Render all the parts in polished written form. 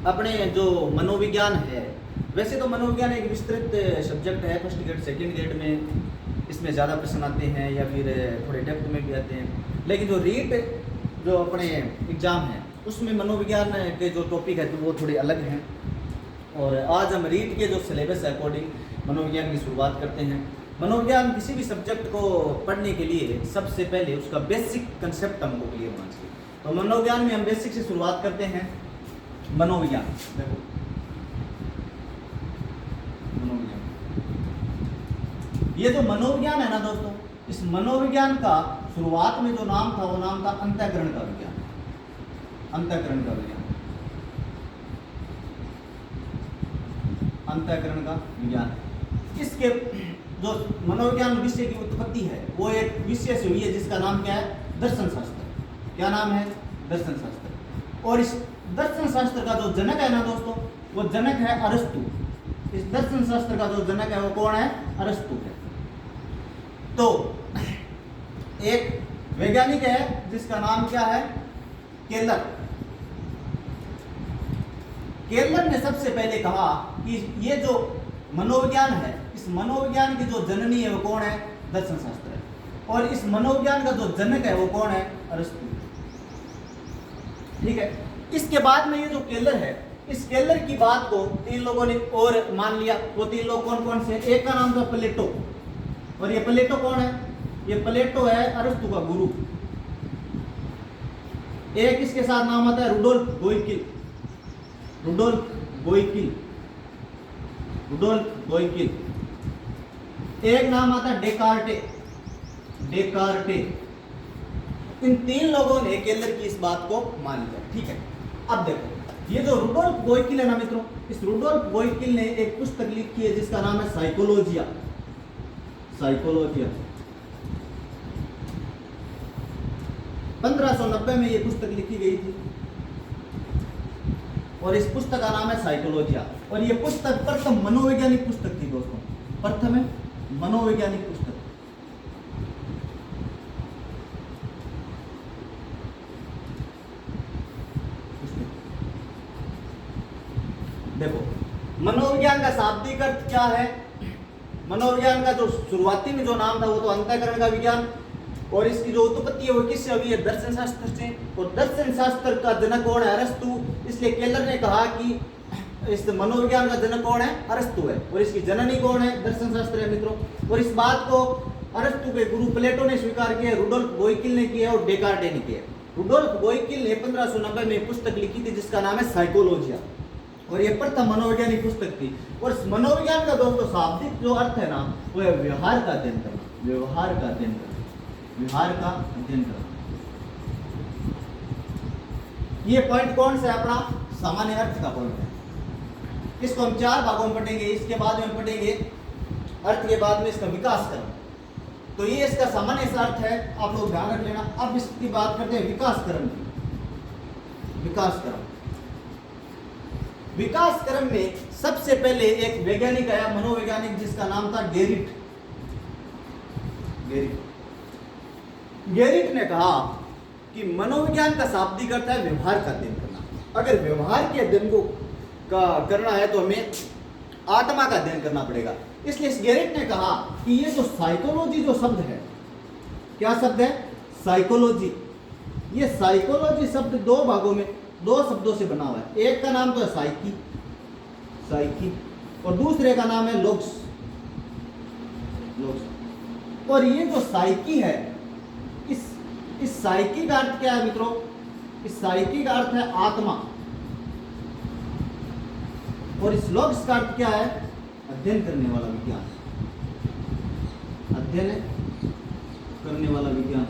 अपने जो मनोविज्ञान है, वैसे तो मनोविज्ञान एक विस्तृत सब्जेक्ट है। फर्स्ट ग्रेड सेकंड ग्रेड में इसमें ज़्यादा प्रश्न आते हैं या फिर थोड़े डेप्थ में भी आते हैं, लेकिन जो रीट जो अपने एग्ज़ाम है उसमें मनोविज्ञान के जो टॉपिक है तो वो थोड़े अलग हैं। और आज हम रीट के जो सिलेबस है अकॉर्डिंग मनोविज्ञान की शुरुआत करते हैं। मनोविज्ञान किसी भी सब्जेक्ट को पढ़ने के लिए सबसे पहले उसका बेसिक कंसेप्ट हमको क्लियर होना चाहिए। तो मनोविज्ञान में हम बेसिक से शुरुआत करते हैं। मनोविज्ञान, देखो मनोविज्ञान, ये जो मनोविज्ञान है ना दोस्तों, इस मनोविज्ञान का शुरुआत में जो नाम था वो नाम था अंतःकरण का विज्ञान। अंतःकरण का विज्ञान, अंतःकरण का विज्ञान। इसके जो मनोविज्ञान विषय की उत्पत्ति है वो एक विषय से हुई है जिसका नाम क्या है? दर्शन शास्त्र। क्या नाम है? दर्शन शास्त्र। और इस दर्शन शास्त्र का जो जनक है ना दोस्तों, वो जनक है अरस्तु। इस दर्शन शास्त्र का जो जनक है वो कौन है? अरस्तु है। तो एक वैज्ञानिक है जिसका नाम क्या है? केलर। केलर ने सबसे पहले कहा कि ये जो मनोविज्ञान है, इस मनोविज्ञान की जो जननी है वो कौन है? दर्शन शास्त्र है। और इस मनोविज्ञान का जो जनक है वो कौन है? अरस्तु। ठीक है। इसके बाद में ये जो केलर है, इस केलर की बात को तीन लोगों ने और मान लिया। वो तीन लोग कौन कौन से? एक का नाम था प्लेटो, और ये प्लेटो कौन है? ये प्लेटो है अरस्तु का गुरु। एक इसके साथ नाम आता है Rudolf Goeckel. Rudolf Goeckel, Rudolf Goeckel. एक नाम आता है डेकार्टे। डेकार्टे। इन तीन लोगों ने केलर की इस बात को मान लिया। ठीक है। अब देखो, ये जो रुडोल्फ गोइकिल है ना मित्रों, इस रुडोल्फ गोइकिल ने एक पुस्तक लिखी है जिसका नाम है साइकोलॉजिया। साइकोलॉजिया। 1590 में ये पुस्तक लिखी गई थी और इस पुस्तक का नाम है साइकोलॉजिया। और ये पुस्तक प्रथम मनोवैज्ञानिक पुस्तक थी दोस्तों। प्रथम है मनोवैज्ञानिक पुस्तक। देखो, मनोविज्ञान का शाब्दिक अर्थ क्या है? मनोविज्ञान का जो शुरुआती में जो नाम था वो तो अंतःकरण का विज्ञान, और इसकी जो उत्पत्ति है वो किससे हुई है? दर्शन शास्त्र से। और दर्शन शास्त्र का जनक कौन है? अरस्तु। इसलिए केलर ने कहा कि इस मनोविज्ञान का जनक कौन है? अरस्तु है। और इसकी जननी कौन है? दर्शन शास्त्र है मित्रों। और इस बात को अरस्तु के गुरु प्लेटो ने स्वीकार किया, रुडोल्फ गोइकिल ने किया और डेकार्टे ने किया। रुडोल्फ गोइकिल ने 1590 में पुस्तक लिखी थी जिसका नाम है साइकोलॉजिया, और ये प्रथम मनोवैज्ञानिक पुस्तक थी। और इस मनोविज्ञान का दोस्तों शाब्दिक जो अर्थ है ना वो है व्यवहार का अध्ययन करना। व्यवहार का अध्ययन करना। व्यवहार का अध्ययन करना। ये पॉइंट कौन सा है? अपना सामान्य अर्थ का पॉइंट है। इसको हम 4 भागों में पढ़ेंगे। इसके बाद में पढ़ेंगे अर्थ के बाद में इसका विकास करना। तो ये इसका सामान्य अर्थ है, आप लोग ध्यान रख लेना। अब इसकी बात करते हैं विकास क्रम की। विकास क्रम। विकास क्रम में सबसे पहले एक वैज्ञानिक आया, मनोवैज्ञानिक, जिसका नाम था गेरिट। गेरिट। गेरिट ने कहा कि मनोविज्ञान का शाब्दिक अर्थ है व्यवहार का अध्ययन करना। अगर व्यवहार के अध्ययन को करना है तो हमें आत्मा का अध्ययन करना पड़ेगा। इसलिए इस गेरिट ने कहा कि ये जो साइकोलॉजी जो शब्द है, क्या शब्द है? साइकोलॉजी। ये साइकोलॉजी शब्द 2 भागों में, 2 शब्दों से बना हुआ है। एक का नाम तो है साइकी, साइकी, और दूसरे का नाम है लोग्स, लोग्स। और ये जो साइकी है, इस साइकी का अर्थ क्या है मित्रों? इस साइकी का अर्थ है आत्मा, और इस लोग्स का अर्थ क्या है? अध्ययन करने वाला विज्ञान। अध्ययन करने वाला विज्ञान।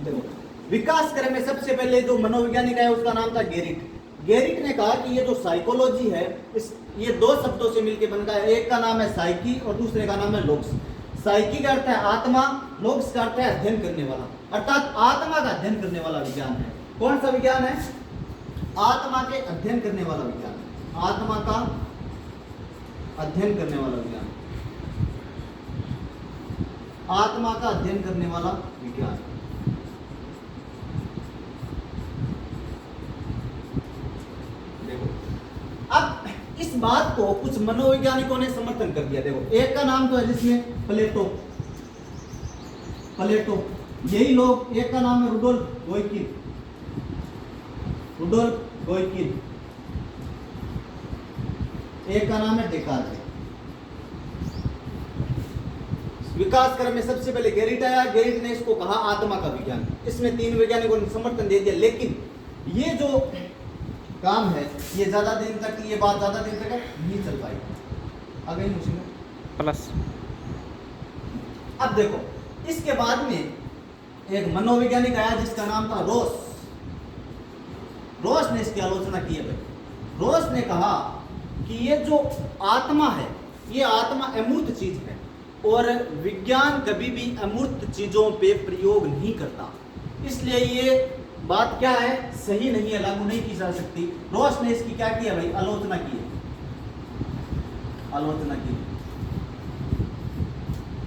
देखो, विकास क्रम में सबसे पहले जो मनोवैज्ञानिक है उसका नाम था गेरिट। गेरिट ने कहा कि ये जो साइकोलॉजी है, ये 2 शब्दों से मिलकर बनता है। एक का नाम है साइकी और दूसरे का नाम है लोग्स। साइकी का अर्थ है आत्मा, लोग्स का अर्थ है अध्ययन करने वाला, अर्थात आत्मा का अध्ययन करने वाला विज्ञान है। कौन सा विज्ञान है? आत्मा के अध्ययन करने वाला विज्ञान। आत्मा का अध्ययन करने वाला विज्ञान। आत्मा का अध्ययन करने वाला विज्ञान। बात को कुछ मनोवैज्ञानिकों ने समर्थन कर दिया। देखो, एक का नाम तो है जिसमें प्लेटो, यही लोग, एक का नाम है रुडोल्फ गोइकिन, एक का नाम है डेकार्त। विकास क्रम में सबसे पहले गेरिट आया। गेरिट ने इसको कहा आत्मा का विज्ञान। इसमें 3 वैज्ञानिकों ने समर्थन दे दिया, लेकिन ये जो काम है ये ज्यादा दिन तक, ये बात ज्यादा दिन तक नहीं चल पाई। आगे मुझे प्लस। अब देखो, इसके बाद में एक मनोवैज्ञानिक आया जिसका नाम था रोस। रोस ने इसकी आलोचना की है भाई। रोस ने कहा कि ये जो आत्मा है, ये आत्मा अमूर्त चीज है और विज्ञान कभी भी अमूर्त चीजों पे प्रयोग नहीं करता, इसलिए ये बात क्या है, सही नहीं है, लागू नहीं की जा सकती। रोस ने इसकी क्या किया भाई, आलोचना की है, आलोचना की।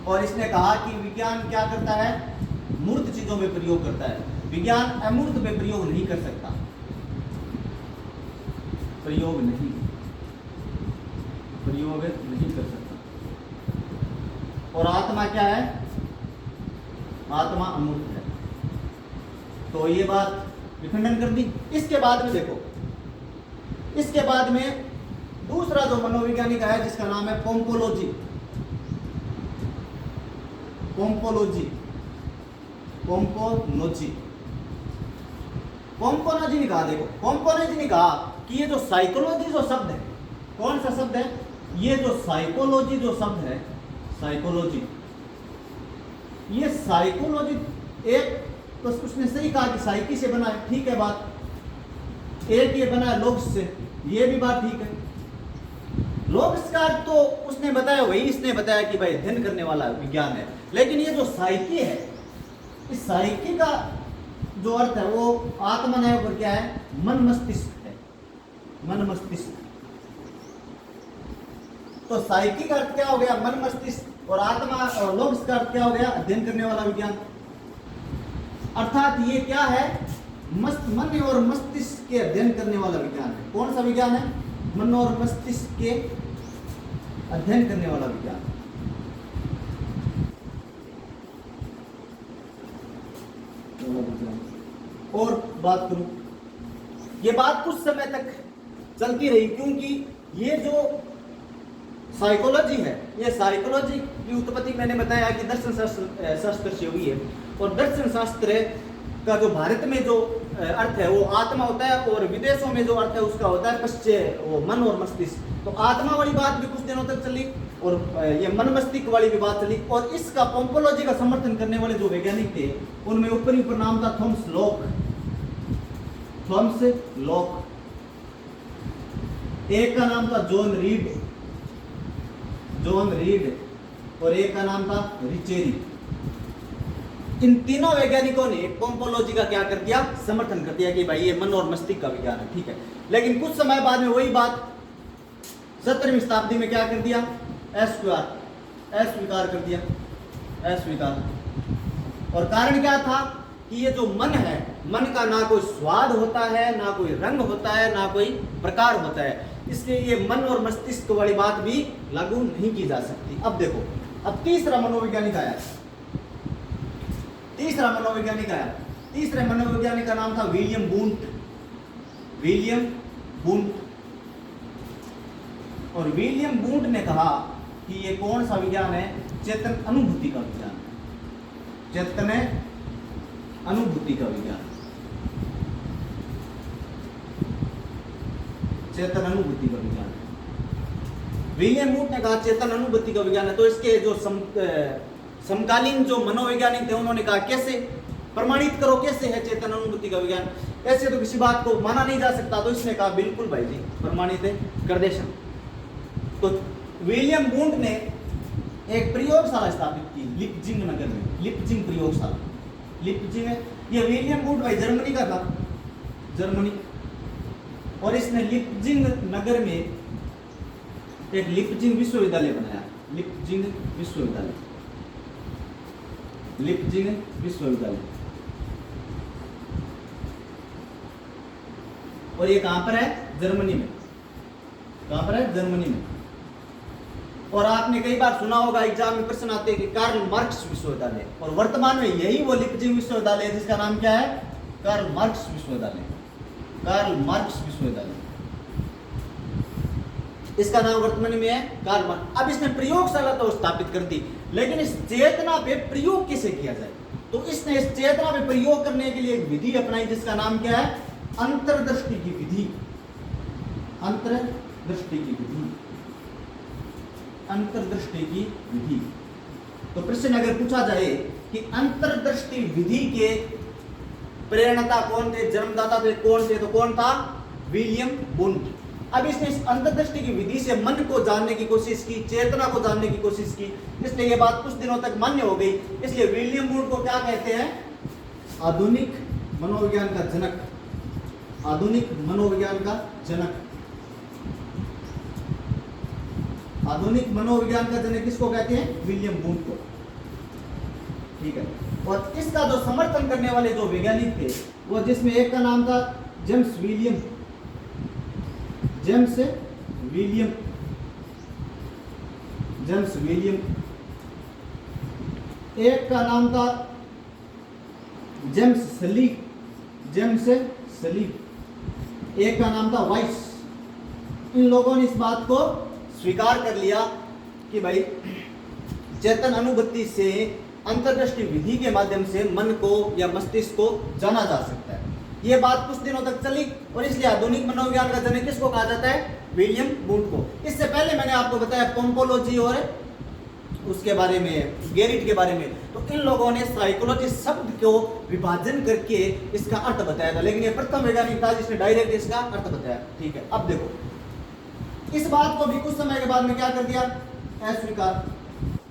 और इसने कहा कि विज्ञान क्या करता है, मूर्त चीजों में प्रयोग करता है, विज्ञान अमूर्त में प्रयोग नहीं कर सकता, प्रयोग नहीं कर सकता। और आत्मा क्या है, आत्मा अमूर्त है। तो ये बात विखंडन कर दी। इसके बाद में देखो, इसके बाद में दूसरा जो मनोवैज्ञानिक है जिसका नाम है पोम्पोलोजी ने कहा, देखो पोम्पोलोजी ने कहा कि ये जो साइकोलॉजी जो शब्द है, कौन सा शब्द है, ये जो साइकोलॉजी जो शब्द है, साइकोलॉजी, ये साइकोलॉजी एक तो उसने सही कहा कि साइकी से बना है, ठीक है बात, एक ये बना है लोग्स से, ये भी बात ठीक है। लोग्स का तो उसने बताया, वही इसने बताया कि भाई अध्ययन करने वाला विज्ञान है, लेकिन ये जो साइकी है, इस साइकी का जो अर्थ है वो आत्मा न्याय पर क्या है, मन मस्तिष्क है, मन मस्तिष्क। तो साइकी का अर्थ क्या हो गया, मन मस्तिष्क, और आत्मा और लोग्स का अर्थ क्या हो गया, अध्ययन करने वाला विज्ञान। अर्थात ये क्या है, मन और मस्तिष्क के अध्ययन करने वाला विज्ञान है। कौन सा विज्ञान है, मन और मस्तिष्क के अध्ययन करने वाला विज्ञान। और बात करूं, ये बात कुछ समय तक चलती रही, क्योंकि ये जो साइकोलॉजी है, ये साइकोलॉजी की उत्पत्ति मैंने बताया कि दर्शन शास्त्र से हुई है, और दर्शन शास्त्र का जो भारत में जो अर्थ है वो आत्मा होता है, और विदेशों में जो अर्थ है उसका होता है पश्चिम, वो मन और मस्तिष्क। तो आत्मा वाली बात भी कुछ दिनों तक चली, और ये मन मस्तिष्क वाली भी बात चली, और इसका पोम्पोलॉजी का समर्थन करने वाले जो वैज्ञानिक थे उनमें ऊपर नाम था थॉमस लॉक, एक का नाम था जॉन रीड, और एक का नाम था रिचेरी। इन तीनों वैज्ञानिकों ने पोम्पोलॉजी का क्या कर दिया, समर्थन कर दिया कि भाई ये मन और मस्तिष्क का विज्ञान है, ठीक है। लेकिन कुछ समय बाद में वही बात 17वीं शताब्दी में क्या कर दिया, अस्वीकार कर दिया, अस्वीकार। और कारण क्या था कि ये जो मन है, मन का ना कोई स्वाद होता है, ना कोई रंग होता है, ना कोई प्रकार होता है, इसलिए ये मन और मस्तिष्क वाली बात भी लागू नहीं की जा सकती। अब देखो, अब तीसरा मनोवैज्ञानिक आया, तीसरे मनोवैज्ञानिक का नाम था विलियम बूंट। और विलियम बूंट ने कहा कि ये कौन सा विज्ञान है, चेतन अनुभूति का विज्ञान, चेतन अनुभूति का विज्ञान, चेतन अनुभूति का विज्ञान। विलियम बूंट ने कहा चेतन अनुभूति का विज्ञान है। तो इसके जो समकालीन जो मनोवैज्ञानिक थे उन्होंने कहा कैसे प्रमाणित करो, कैसे है चेतन अनुभूति का विज्ञान, ऐसे तो किसी बात को माना नहीं जा सकता। तो इसने कहा बिल्कुल भाई जी प्रमाणित है, कर दे। तो विलियम बूंट ने एक प्रयोगशाला स्थापित की लिप्जिंग नगर में, लिप्जिंग प्रयोगशाला, लिप्जिंग, ये विलियम बूंट भाई जर्मनी का था, जर्मनी। और इसने लिप्जिंग नगर में एक लिप्जिंग विश्वविद्यालय बनाया, लिप्जिंग विश्वविद्यालय। और ये कहां पर है, जर्मनी में। कहाँ पर है? जर्मनी में। और आपने कई बार सुना होगा एग्जाम में प्रश्न आते हैं कि कार्ल मार्क्स विश्वविद्यालय, और वर्तमान में यही वो लिपजिग विश्वविद्यालय है जिसका नाम क्या है? कार्ल मार्क्स विश्वविद्यालय। कार्ल मार्क्स विश्वविद्यालय, इसका नाम वर्तमान में है कार्ल मार्क्स। अब इसने प्रयोगशाला तो स्थापित कर दी, लेकिन इस चेतना पे प्रयोग कैसे किया जाए? तो इसने इस चेतना पे प्रयोग करने के लिए एक विधि अपनाई जिसका नाम क्या है? अंतर्दृष्टि की विधि। अंतर्दृष्टि की विधि। अंतर्दृष्टि की विधि। तो प्रश्न अगर पूछा जाए कि अंतर्दृष्टि विधि के प्रेरणता कौन थे, जन्मदाता थे कौन थे, तो कौन था? William Wundt. अब इसने इस अंतर्दृष्टि की विधि से मन को जानने की कोशिश की, चेतना को जानने की कोशिश की, इसलिए यह बात कुछ दिनों तक मान्य हो गई। इसलिए विलियम वुंट को क्या कहते हैं? आधुनिक मनोविज्ञान का जनक। आधुनिक मनोविज्ञान का जनक। आधुनिक मनोविज्ञान का जनक किसको कहते हैं? विलियम वुंट को। ठीक है। और इसका जो समर्थन करने वाले जो वैज्ञानिक थे, वो जिसमें एक का नाम था James William. James William. James William. एक का नाम था जेम्स सलीक। जेम्स सलीक। एक का नाम था वाइस। इन लोगों ने इस बात को स्वीकार कर लिया कि भाई चेतन अनुभूति से अंतर्दृष्टि विधि के माध्यम से मन को या मस्तिष्क को जाना जा सकता है। ये बात कुछ दिनों तक चली, और इसलिए आधुनिक मनोविज्ञान का जनक किसको कहा जाता है? विलियम वुंट को। इससे पहले मैंने आपको बताया पोम्पोलॉजी और उसके बारे में, गेरिट के बारे में। तो इन लोगों ने साइकोलॉजी शब्द को विभाजन करके इसका अर्थ बताया था, लेकिन ये प्रथम वैज्ञानिक था जिसने डायरेक्ट इसका अर्थ बताया। ठीक है। अब देखो, इस बात को भी कुछ समय के बाद में क्या कर दिया? अस्वीकार।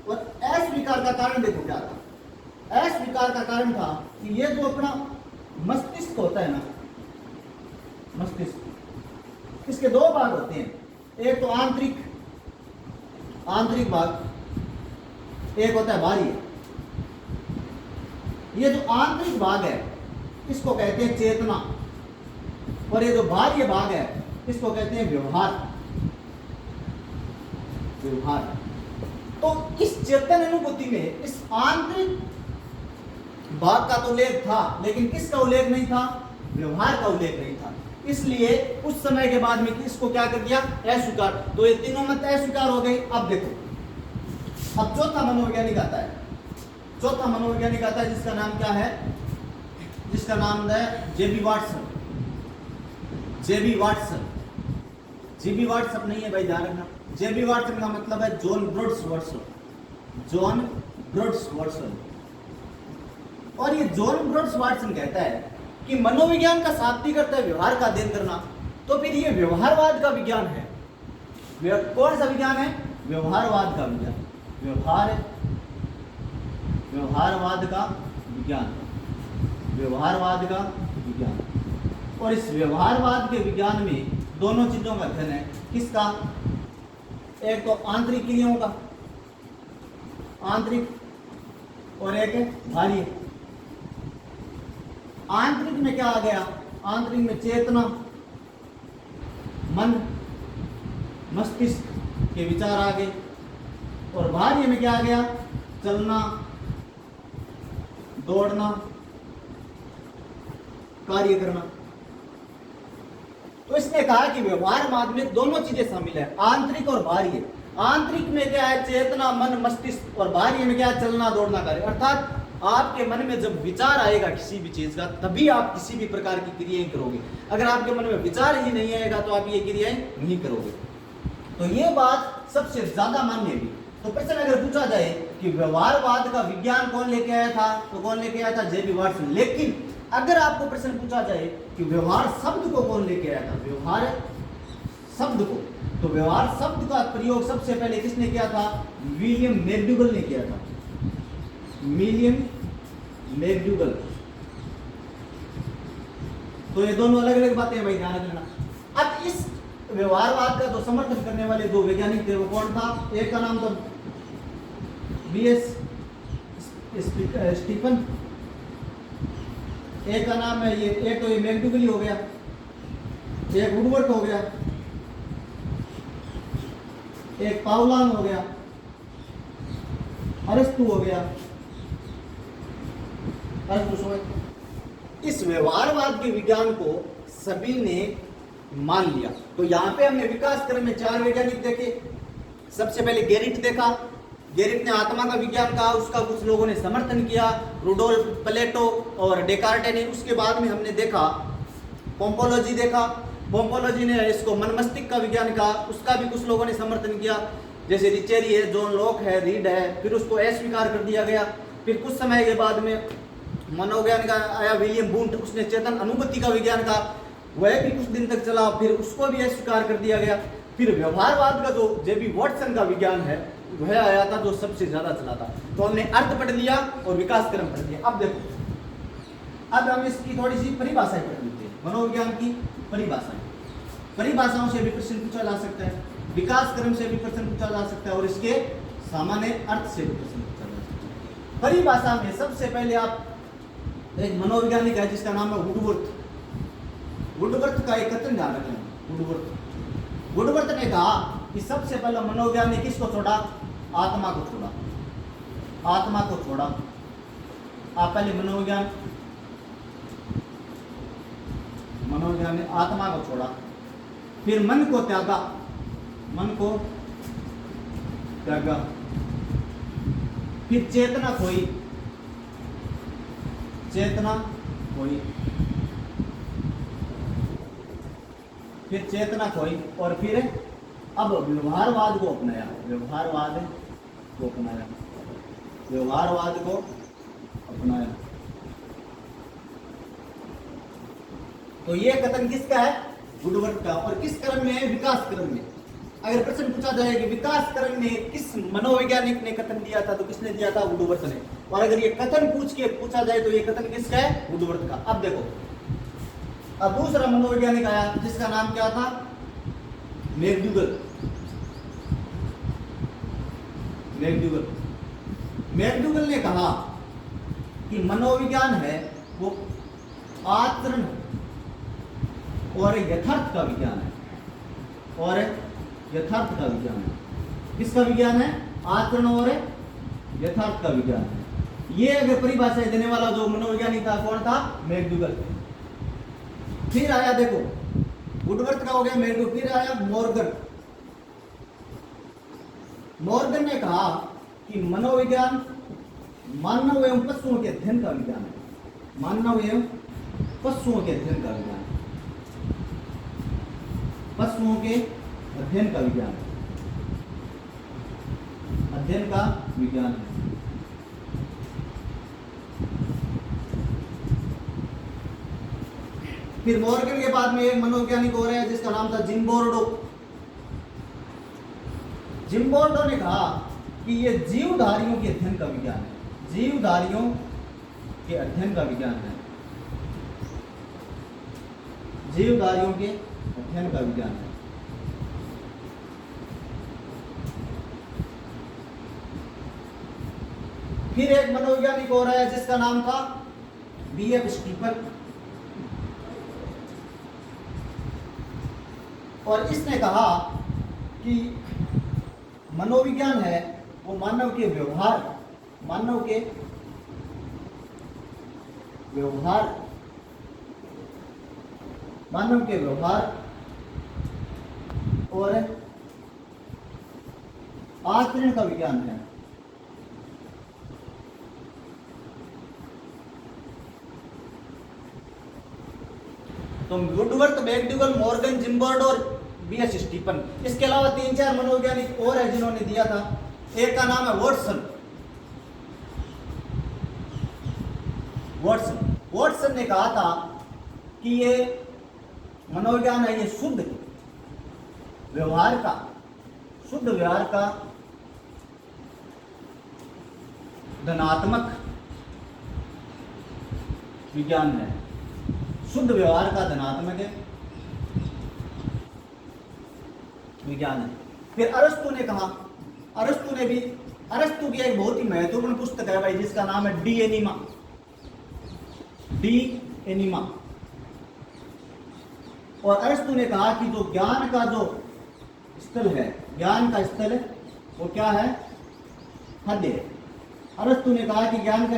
और अस्वीकार का कारण देखो क्या था? अस्वीकार का कारण था कि ये जो अपना मस्तिष्क होता है ना, मस्तिष्क, इसके दो भाग होते हैं। एक तो आंतरिक भाग, एक होता है बाह्य। ये जो आंतरिक भाग है इसको कहते हैं चेतना, और ये जो बाह्य भाग है इसको कहते हैं व्यवहार। तो इस चेतन अनुभूति में इस आंतरिक भाग का तो उल्लेख था, लेकिन किसका उल्लेख नहीं था? व्यवहार का उल्लेख नहीं था। इसलिए उस समय के बाद में इसको क्या कर दिया? अस्वीकार। तो ये तीनों मत अस्वीकार हो गए। अब देखो, अब चौथा मनोवैज्ञानिक आता है। चौथा मनोवैज्ञानिक आता है जिसका नाम क्या है? जिसका नाम है जेबी वाटसन। जेबी वाटसन। जेबी वाटसन नहीं है भाई, ध्यान रखना। जेबी वाटसन का मतलब है John Broadus Watson. John Broadus Watson. और ये जॉन ब्रोड्स वाटसन कहता है कि मनोविज्ञान का शाब्दिक अर्थ है व्यवहार का अध्ययन करना। तो फिर ये व्यवहारवाद का विज्ञान है। कौन सा विज्ञान है? व्यवहारवाद का विज्ञान। व्यवहारवाद का विज्ञान। व्यवहारवाद का विज्ञान। और इस व्यवहारवाद के विज्ञान में दोनों चीजों का अध्ययन है। किसका? एक तो आंतरिक क्रियाओं का, आंतरिक, और एक है बाह्य। आंतरिक में क्या आ गया? आंतरिक में चेतना, मन, मस्तिष्क के विचार आ गए। और बाह्य में क्या आ गया? चलना, दौड़ना, कार्य करना। तो इसने कहा कि व्यवहारवाद में दोनों चीजें शामिल है, आंतरिक और बाह्य। आंतरिक में क्या है? चेतना, मन, मस्तिष्क। और बाह्य में क्या है? चलना, दौड़ना, कार्य। अर्थात आपके मन में जब विचार आएगा किसी भी चीज का, तभी आप किसी भी प्रकार की क्रियाएं करोगे। अगर आपके मन में विचार ही नहीं आएगा तो आप ये क्रियाएं नहीं करोगे। तो ये बात सबसे ज्यादा मान्य है। तो प्रश्न अगर पूछा जाए कि व्यवहारवाद का विज्ञान कौन लेके आया था, तो कौन लेके आया था? जेबी वाटसन। लेकिन अगर आपको प्रश्न पूछा जाए कि व्यवहार शब्द को कौन लेके आया था, व्यवहार शब्द को, तो व्यवहार शब्द का प्रयोग सबसे पहले किसने किया था? विलियम मैकडूगल ने किया था। William McDougall. तो ये दोनों अलग अलग बातें हैं भाई, ध्यान रखना। अब इस व्यवहारवाद का जो समर्थन करने वाले दो वैज्ञानिक थे वो कौन था? एक का नाम था बीएस स्टीफन, एक का नाम है एक तो ये मैकडूगल हो गया, एक वुडवर्थ हो गया। एक पावलान हो गया, अरस्तु हो गया, अरस्तु समझ। इस व्यवहारवाद के विज्ञान को सभी ने मान लिया। तो यहाँ पे हमने विकास क्रम में 4 वैज्ञानिक देखे। सबसे पहले गेरिट देखा, गेरिट ने आत्मा का विज्ञान कहा, उसका कुछ लोगों ने समर्थन किया, रुडोल्फ, प्लेटो और डेकार्टे ने। उसके बाद में हमने देखा पोम्पोलॉजी देखा, पोम्पोलॉजी ने इसको मन मस्तिष्क का विज्ञान कहा, उसका भी कुछ लोगों ने समर्थन किया, जैसे रिचेरी है, जॉन लॉक है, रीड है, फिर उसको अस्वीकार कर दिया गया। फिर कुछ समय के बाद में मनोविज्ञान का आया विलियम बूंट, उसने चेतन अनुभूति का विज्ञान कहा, वह भी कुछ दिन तक चला, फिर उसको भी अस्वीकार कर दिया गया। फिर व्यवहारवाद का जो जेबी वॉटसन का विज्ञान है वह आया था, जो सबसे ज्यादा चला था। तो हमने अर्थ पढ़ लिया और विकास क्रम पढ़ लिया। अब देखो, अब हम इसकी थोड़ी सी परिभाषाएं पढ़ लेते हैं, मनोविज्ञान की परिभाषाएं। परिभाषाओं से भी प्रश्न पूछा जा सकता है, विकास क्रम से भी प्रश्न पूछा जा सकता है और इसके सामान्य अर्थ से भी प्रश्न पूछा जा सकता है। परिभाषा में सबसे पहले आप, एक मनोवैज्ञानिक है जिसका नाम है वुडवर्थ। वुडवर्थ का एक कथन ध्यान रखें। वुडवर्थ ने कहा कि सबसे पहला मनोविज्ञान ने किसको छोड़ा? आत्मा को छोड़ा। आत्मा को छोड़ा। आप पहले मनोविज्ञान ने आत्मा को छोड़ा, फिर मन को त्यागा, मन को त्यागा, फिर चेतना खोई, चेतना खोई, फिर चेतना खोई, और फिर अब व्यवहारवाद को अपनाया। व्यवहारवाद को अपनाया, व्यवहारवाद को अपनाया। तो ये कथन किसका है? वुडवर्थ का। और किस क्रम में है? विकास क्रम में। अगर प्रश्न पूछा जाए कि विकास क्रम में किस मनोवैज्ञानिक ने कथन दिया था, तो किसने दिया था? वुडवर्थ ने। और अगर ये कथन पूछा जाए तो ये कथन किसका है? वुडवर्थ का। अब देखो, अब दूसरा मनोवैज्ञानिक आया जिसका नाम क्या था? मैकडूगल। मैकडूगल ने कहा कि मनोविज्ञान है वो आचरण और यथार्थ का विज्ञान है। और यथार्थ का विज्ञान है। किसका विज्ञान है? आचरण और यथार्थ का विज्ञान है। ये अगर परिभाषाएं देने वाला जो मनोवैज्ञानिक था, कौन था? मैकडूगल। फिर आया, देखो, वुडवर्थ का हो गया, मैकडूगल। फिर आया मॉर्गन। मॉर्गन ने कहा कि मनोविज्ञान मानव एवं पशुओं के अध्ययन का विज्ञान है। मानव एवं पशुओं के अध्ययन का विज्ञान है। पशुओं के अध्ययन का विज्ञान है। अध्ययन का विज्ञान है। फिर मॉर्गन के बाद में एक मनोवैज्ञानिक हो रहा है जिसका नाम था जिम्बोर्डो। जिम्बोर्डो ने कहा कि ये जीवधारियों के अध्ययन का विज्ञान है। जीवधारियों के अध्ययन का विज्ञान है। जीवधारियों के अध्ययन का विज्ञान है। फिर एक मनोवैज्ञानिक हो रहा है जिसका नाम था B.F. स्टीफन। और इसने कहा कि मनोविज्ञान है वो मानव के व्यवहार और आचरण का विज्ञान है। तो वुडवर्थ, मैकडूगल, मॉर्गन, जिम्बर्ड और B.F. स्टीफन। इसके अलावा 3-4 मनोवैज्ञानिक और है जिन्होंने दिया था। एक का नाम है वॉटसन। वॉटसन ने कहा था कि ये मनोविज्ञान है, ये शुद्ध व्यवहार का धनात्मक विज्ञान है। शुद्ध व्यवहार का धनात्मक विज्ञान है। फिर अरस्तु ने कहा, अरस्तु की एक बहुत ही महत्वपूर्ण पुस्तक है भाई जिसका नाम है डी एनिमा। और अरस्तु ने कहा कि जो ज्ञान का जो स्थल है, ज्ञान का स्थल वो क्या है? हृदय। अरस्तु ने कहा कि ज्ञान का